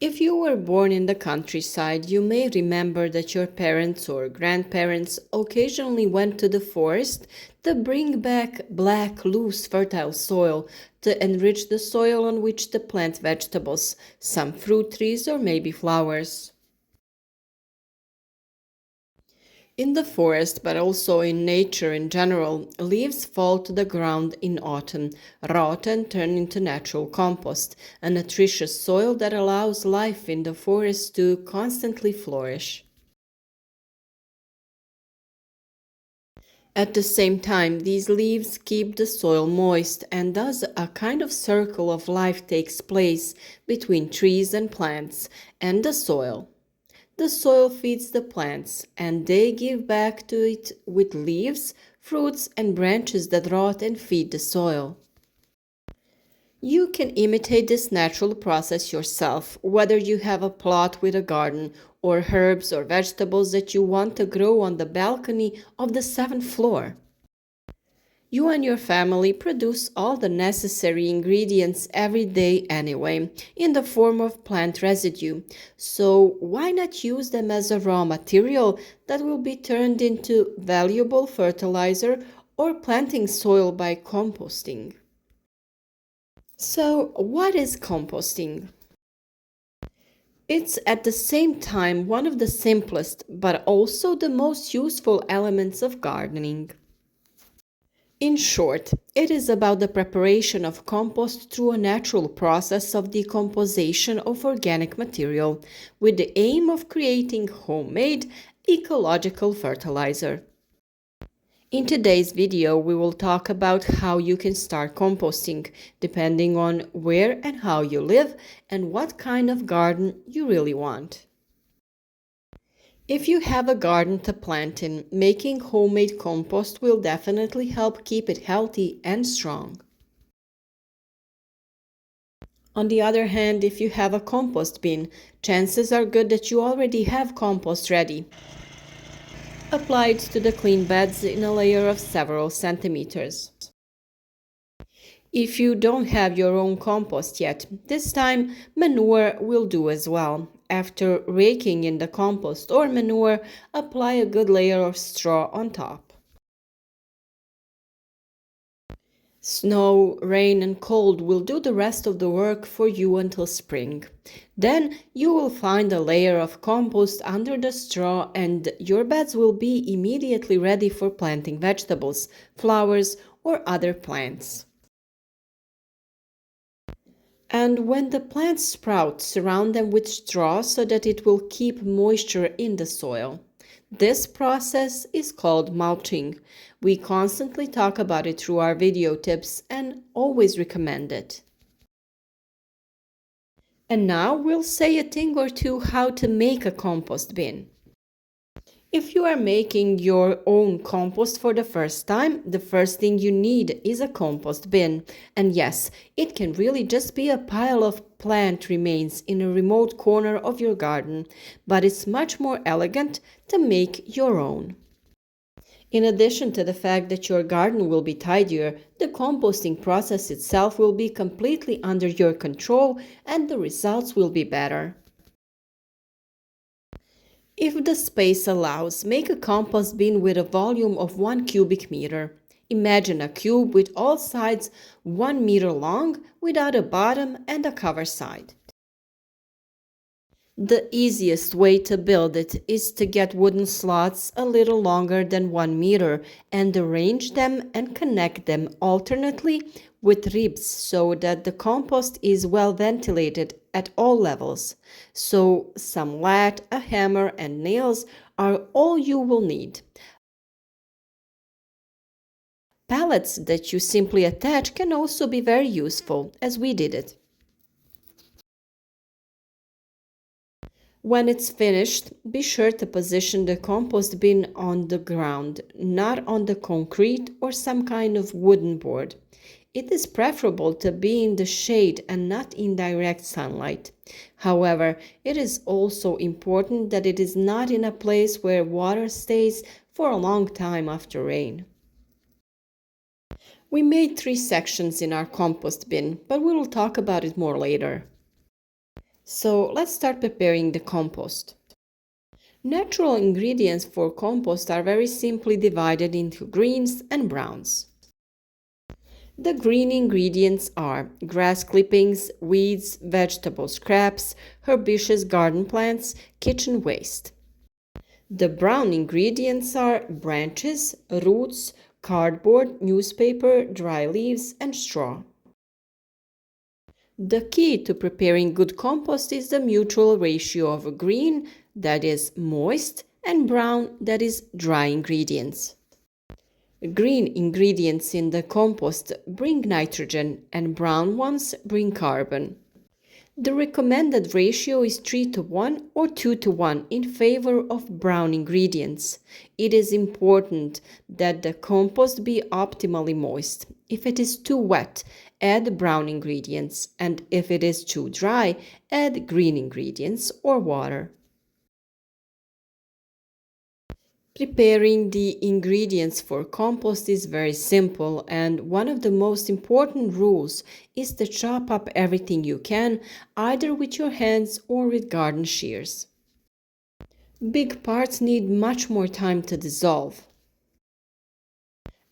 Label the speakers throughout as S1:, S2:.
S1: If you were born in the countryside, you may remember that your parents or grandparents occasionally went to the forest to bring back black, loose, fertile soil to enrich the soil on which to plant vegetables, some fruit trees, or maybe flowers. In the forest, but also in nature in general, leaves fall to the ground in autumn, rot and turn into natural compost, a nutritious soil that allows life in the forest to constantly flourish. At the same time, these leaves keep the soil moist, and thus a kind of circle of life takes place between trees and plants and the soil. The soil feeds the plants, and they give back to it with leaves, fruits, and branches that rot and feed the soil. You can imitate this natural process yourself, whether you have a plot with a garden or herbs or vegetables that you want to grow on the balcony of the seventh floor. You and your family produce all the necessary ingredients every day anyway, in the form of plant residue. So why not use them as a raw material that will be turned into valuable fertilizer or planting soil by composting? So, what is composting? It's at the same time one of the simplest but also the most useful elements of gardening. In short, it is about the preparation of compost through a natural process of decomposition of organic material with the aim of creating homemade ecological fertilizer. In today's video, we will talk about how you can start composting, depending on where and how you live and what kind of garden you really want. If you have a garden to plant in, making homemade compost will definitely help keep it healthy and strong. On the other hand, if you have a compost bin, chances are good that you already have compost ready. Apply it to the clean beds in a layer of several centimeters. If you don't have your own compost yet, this time manure will do as well. After raking in the compost or manure, apply a good layer of straw on top. Snow, rain and cold will do the rest of the work for you until spring. Then you will find a layer of compost under the straw and your beds will be immediately ready for planting vegetables, flowers or other plants. And when the plants sprout, surround them with straw so that it will keep moisture in the soil. This process is called mulching. We constantly talk about it through our video tips and always recommend it. And now we'll say a thing or two how to make a compost bin. If you are making your own compost for the first time, the first thing you need is a compost bin. And yes, it can really just be a pile of plant remains in a remote corner of your garden, but it's much more elegant to make your own. In addition to the fact that your garden will be tidier, the composting process itself will be completely under your control and the results will be better. If the space allows, make a compost bin with a volume of 1 cubic meter. Imagine a cube with all sides 1 meter long without a bottom and a cover side. The easiest way to build it is to get wooden slots a little longer than 1 meter and arrange them and connect them alternately with ribs so that the compost is well ventilated at all levels. So some lat, a hammer and nails are all you will need. Pallets that you simply attach can also be very useful, as we did it. When it's finished, be sure to position the compost bin on the ground, not on the concrete or some kind of wooden board. It is preferable to be in the shade and not in direct sunlight. However, it is also important that it is not in a place where water stays for a long time after rain. We made 3 sections in our compost bin, but we will talk about it more later. So let's start preparing the compost. Natural ingredients for compost are very simply divided into greens and browns. The green ingredients are grass clippings, weeds, vegetable scraps, herbaceous garden plants, kitchen waste. The brown ingredients are branches, roots, cardboard, newspaper, dry leaves, and straw. The key to preparing good compost is the mutual ratio of green, that is moist, and brown, that is dry ingredients. Green ingredients in the compost bring nitrogen and brown ones bring carbon. The recommended ratio is 3 to 1 or 2 to 1 in favor of brown ingredients. It is important that the compost be optimally moist. If it is too wet, add brown ingredients, and if it is too dry, add green ingredients or water. Preparing the ingredients for compost is very simple, and one of the most important rules is to chop up everything you can, either with your hands or with garden shears. Big parts need much more time to dissolve.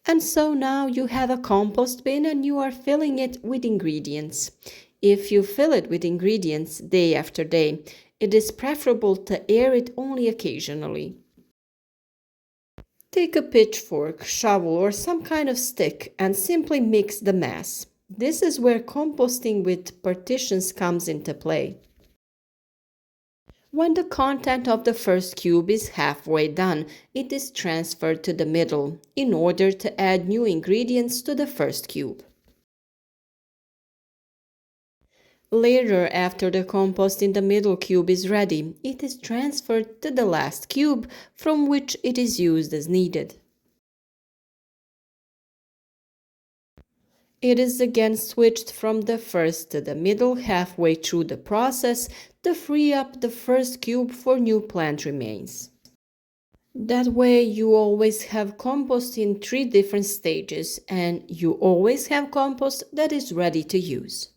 S1: And so now you have a compost bin and you are filling it with ingredients. If you fill it with ingredients day after day, it is preferable to air it only occasionally. Take a pitchfork, shovel, or some kind of stick and simply mix the mass. This is where composting with partitions comes into play. When the content of the first cube is halfway done, it is transferred to the middle in order to add new ingredients to the first cube. Later, after the compost in the middle cube is ready, it is transferred to the last cube from which it is used as needed. It is again switched from the first to the middle halfway through the process to free up the first cube for new plant remains. That way you always have compost in 3 different stages and you always have compost that is ready to use.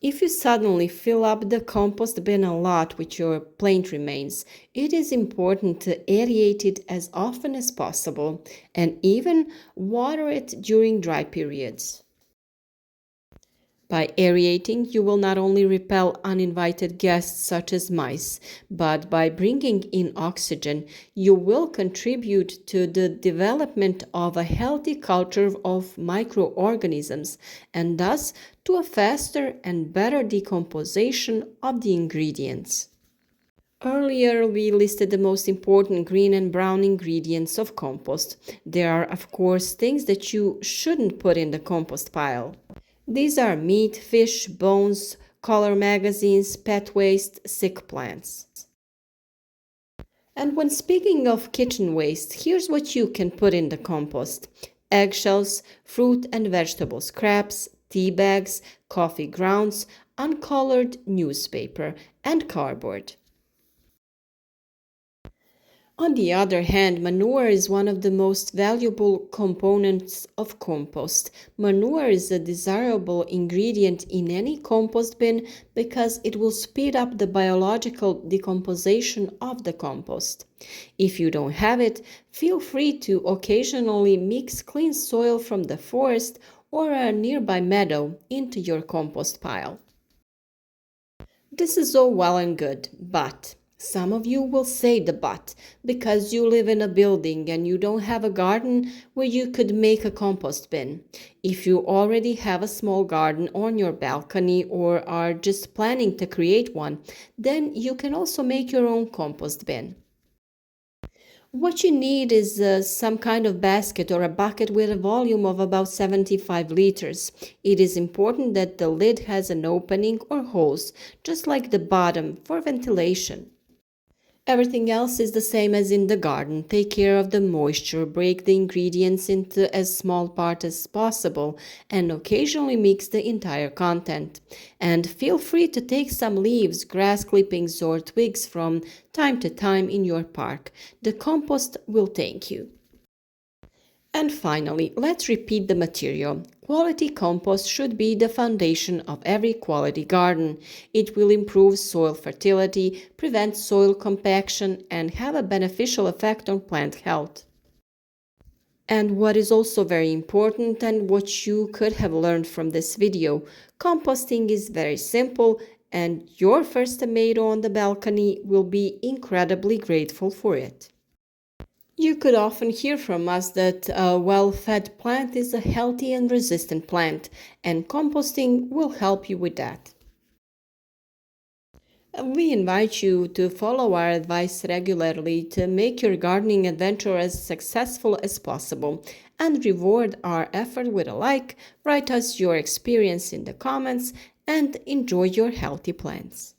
S1: If you suddenly fill up the compost bin a lot with your plant remains, it is important to aerate it as often as possible and even water it during dry periods. By aerating, you will not only repel uninvited guests such as mice, but by bringing in oxygen, you will contribute to the development of a healthy culture of microorganisms and thus to a faster and better decomposition of the ingredients. Earlier, we listed the most important green and brown ingredients of compost. There are, of course, things that you shouldn't put in the compost pile. These are meat, fish, bones, color magazines, pet waste, sick plants. And when speaking of kitchen waste, here's what you can put in the compost: eggshells, fruit and vegetable scraps, tea bags, coffee grounds, uncolored newspaper, and cardboard. On the other hand, manure is one of the most valuable components of compost. Manure is a desirable ingredient in any compost bin because it will speed up the biological decomposition of the compost. If you don't have it, feel free to occasionally mix clean soil from the forest or a nearby meadow into your compost pile. This is all well and good, but some of you will say the but because you live in a building and you don't have a garden where you could make a compost bin. If you already have a small garden on your balcony or are just planning to create one, then you can also make your own compost bin. What you need is some kind of basket or a bucket with a volume of about 75 liters. It is important that the lid has an opening or holes, just like the bottom, for ventilation. Everything else is the same as in the garden. Take care of the moisture, break the ingredients into as small part as possible, and occasionally mix the entire content. And feel free to take some leaves, grass clippings, or twigs from time to time in your park. The compost will thank you. And finally, let's repeat the material. Quality compost should be the foundation of every quality garden. It will improve soil fertility, prevent soil compaction, and have a beneficial effect on plant health. And what is also very important and what you could have learned from this video, composting is very simple and your first tomato on the balcony will be incredibly grateful for it. You could often hear from us that a well-fed plant is a healthy and resistant plant, and composting will help you with that. We invite you to follow our advice regularly to make your gardening adventure as successful as possible and reward our effort with a like, write us your experience in the comments, and enjoy your healthy plants.